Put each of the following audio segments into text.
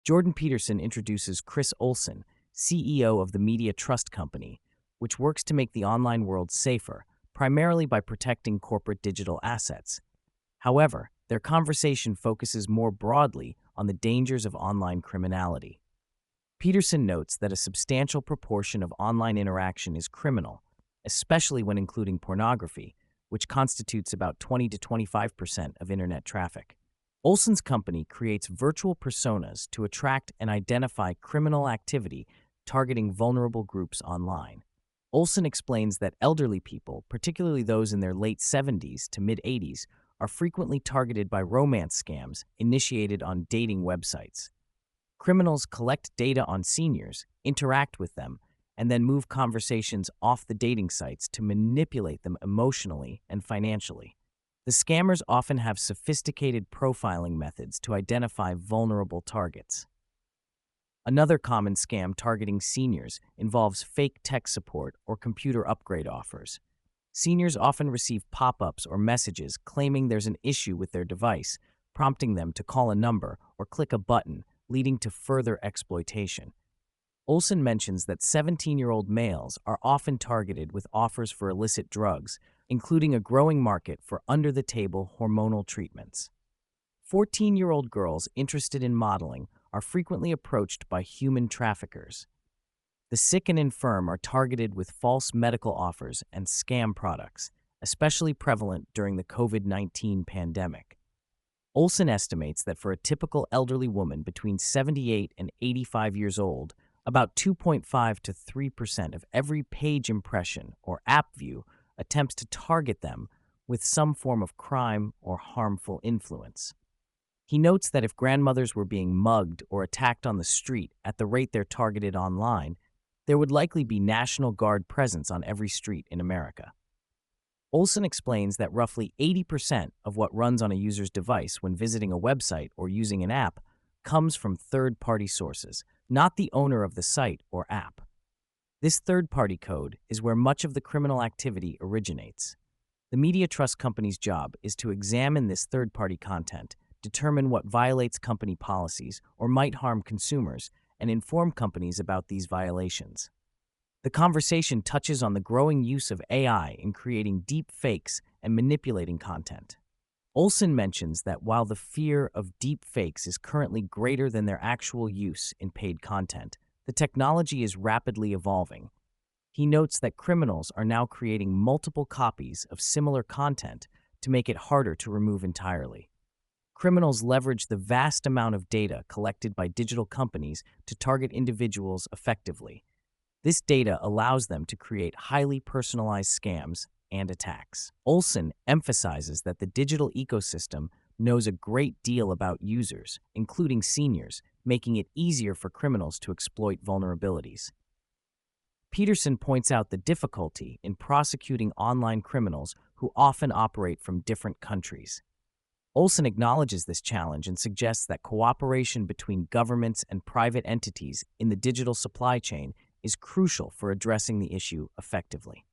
Jordan Peterson introduces Chris Olson, CEO of the Media Trust Company, which works to make the online world safer, primarily by protecting corporate digital assets. However, their conversation focuses more broadly on the dangers of online criminality. Peterson notes that a substantial proportion of online interaction is criminal, especially when including pornography, which constitutes about 20 to 25% of internet traffic. Olson's company creates virtual personas to attract and identify criminal activity targeting vulnerable groups online. Olson explains that elderly people, particularly those in their late 70s to mid-80s, are frequently targeted by romance scams initiated on dating websites. Criminals collect data on seniors, interact with them, and then move conversations off the dating sites to manipulate them emotionally and financially. The scammers often have sophisticated profiling methods to identify vulnerable targets. Another common scam targeting seniors involves fake tech support or computer upgrade offers. Seniors often receive pop-ups or messages claiming there's an issue with their device, prompting them to call a number or click a button, leading to further exploitation. Olson mentions that 17-year-old males are often targeted with offers for illicit drugs, including a growing market for under-the-table hormonal treatments. 14-year-old girls interested in modeling are frequently approached by human traffickers. The sick and infirm are targeted with false medical offers and scam products, especially prevalent during the COVID-19 pandemic. Olson estimates that for a typical elderly woman between 78 and 85 years old, about 2.5 to 3% of every page impression or app view attempts to target them with some form of crime or harmful influence. He notes that if grandmothers were being mugged or attacked on the street at the rate they're targeted online, there would likely be National Guard presence on every street in America. Olson explains that roughly 80% of what runs on a user's device when visiting a website or using an app comes from third-party sources, not the owner of the site or app. This third-party code is where much of the criminal activity originates. The Media Trust Company's job is to examine this third-party content, determine what violates company policies or might harm consumers, and inform companies about these violations. The conversation touches on the growing use of AI in creating deep fakes and manipulating content. Olson mentions that while the fear of deep fakes is currently greater than their actual use in paid content, the technology is rapidly evolving. He notes that criminals are now creating multiple copies of similar content to make it harder to remove entirely. Criminals leverage the vast amount of data collected by digital companies to target individuals effectively. This data allows them to create highly personalized scams and attacks. Olson emphasizes that the digital ecosystem knows a great deal about users, including seniors, making it easier for criminals to exploit vulnerabilities. Peterson points out the difficulty in prosecuting online criminals who often operate from different countries. Olson acknowledges this challenge and suggests that cooperation between governments and private entities in the digital supply chain is crucial for addressing the issue effectively.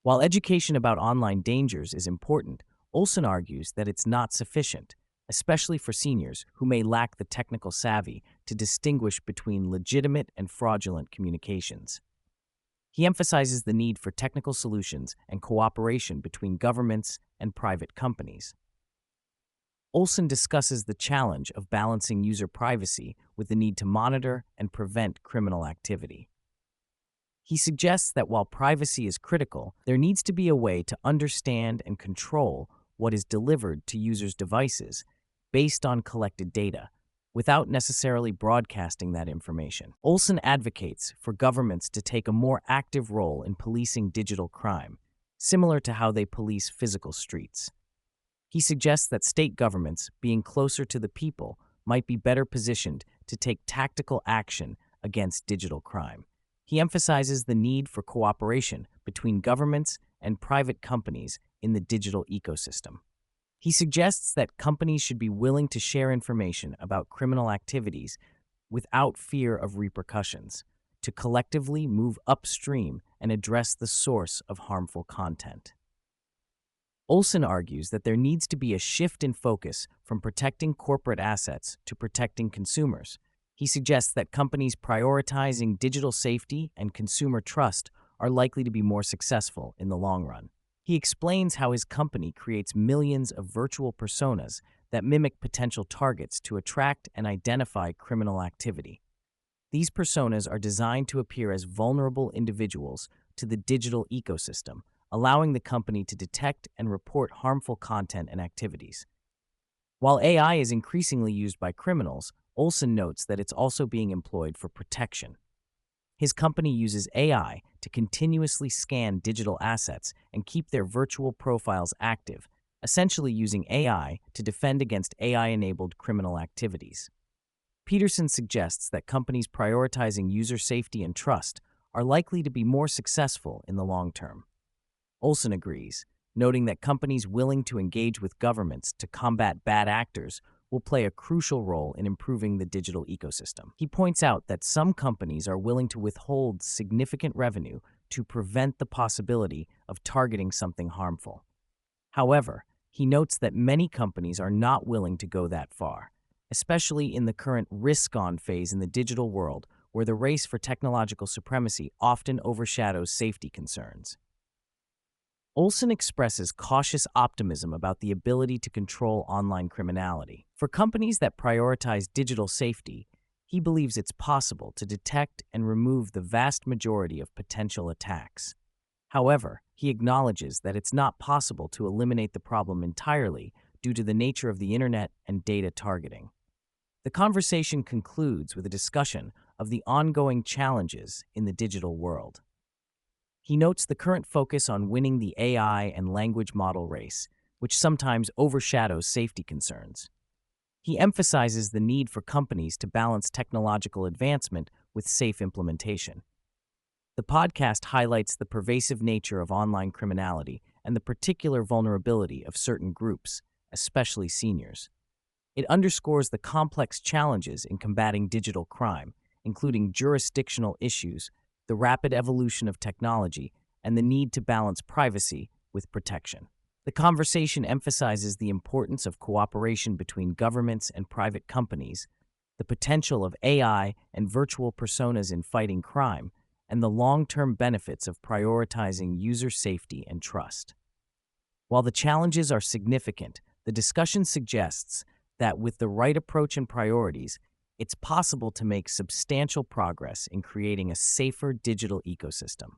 While education about online dangers is important, Olson argues that it's not sufficient, especially for seniors who may lack the technical savvy to distinguish between legitimate and fraudulent communications. He emphasizes the need for technical solutions and cooperation between governments and private companies. Olson discusses the challenge of balancing user privacy with the need to monitor and prevent criminal activity. He suggests that while privacy is critical, there needs to be a way to understand and control what is delivered to users' devices based on collected data, without necessarily broadcasting that information. Olson advocates for governments to take a more active role in policing digital crime, similar to how they police physical streets. He suggests that state governments, being closer to the people, might be better positioned to take tactical action against digital crime. He emphasizes the need for cooperation between governments and private companies in the digital ecosystem. He suggests that companies should be willing to share information about criminal activities without fear of repercussions, to collectively move upstream and address the source of harmful content. Olson argues that there needs to be a shift in focus from protecting corporate assets to protecting consumers. He suggests that companies prioritizing digital safety and consumer trust are likely to be more successful in the long run. He explains how his company creates millions of virtual personas that mimic potential targets to attract and identify criminal activity. These personas are designed to appear as vulnerable individuals to the digital ecosystem, allowing the company to detect and report harmful content and activities. While AI is increasingly used by criminals, Olson notes that it's also being employed for protection. His company uses AI to continuously scan digital assets and keep their virtual profiles active, essentially using AI to defend against AI-enabled criminal activities. Peterson suggests that companies prioritizing user safety and trust are likely to be more successful in the long term. Olson agrees, noting that companies willing to engage with governments to combat bad actors will play a crucial role in improving the digital ecosystem. He points out that some companies are willing to withhold significant revenue to prevent the possibility of targeting something harmful. However, he notes that many companies are not willing to go that far, especially in the current risk-on phase in the digital world, where the race for technological supremacy often overshadows safety concerns. Olson expresses cautious optimism about the ability to control online criminality. For companies that prioritize digital safety, he believes it's possible to detect and remove the vast majority of potential attacks. However, he acknowledges that it's not possible to eliminate the problem entirely due to the nature of the internet and data targeting. The conversation concludes with a discussion of the ongoing challenges in the digital world. He notes the current focus on winning the AI and language model race, which sometimes overshadows safety concerns. He emphasizes the need for companies to balance technological advancement with safe implementation. The podcast highlights the pervasive nature of online criminality and the particular vulnerability of certain groups, especially seniors. It underscores the complex challenges in combating digital crime, including jurisdictional issues, the rapid evolution of technology, and the need to balance privacy with protection. The conversation emphasizes the importance of cooperation between governments and private companies, the potential of AI and virtual personas in fighting crime, and the long-term benefits of prioritizing user safety and trust. While the challenges are significant, the discussion suggests that with the right approach and priorities, it's possible to make substantial progress in creating a safer digital ecosystem.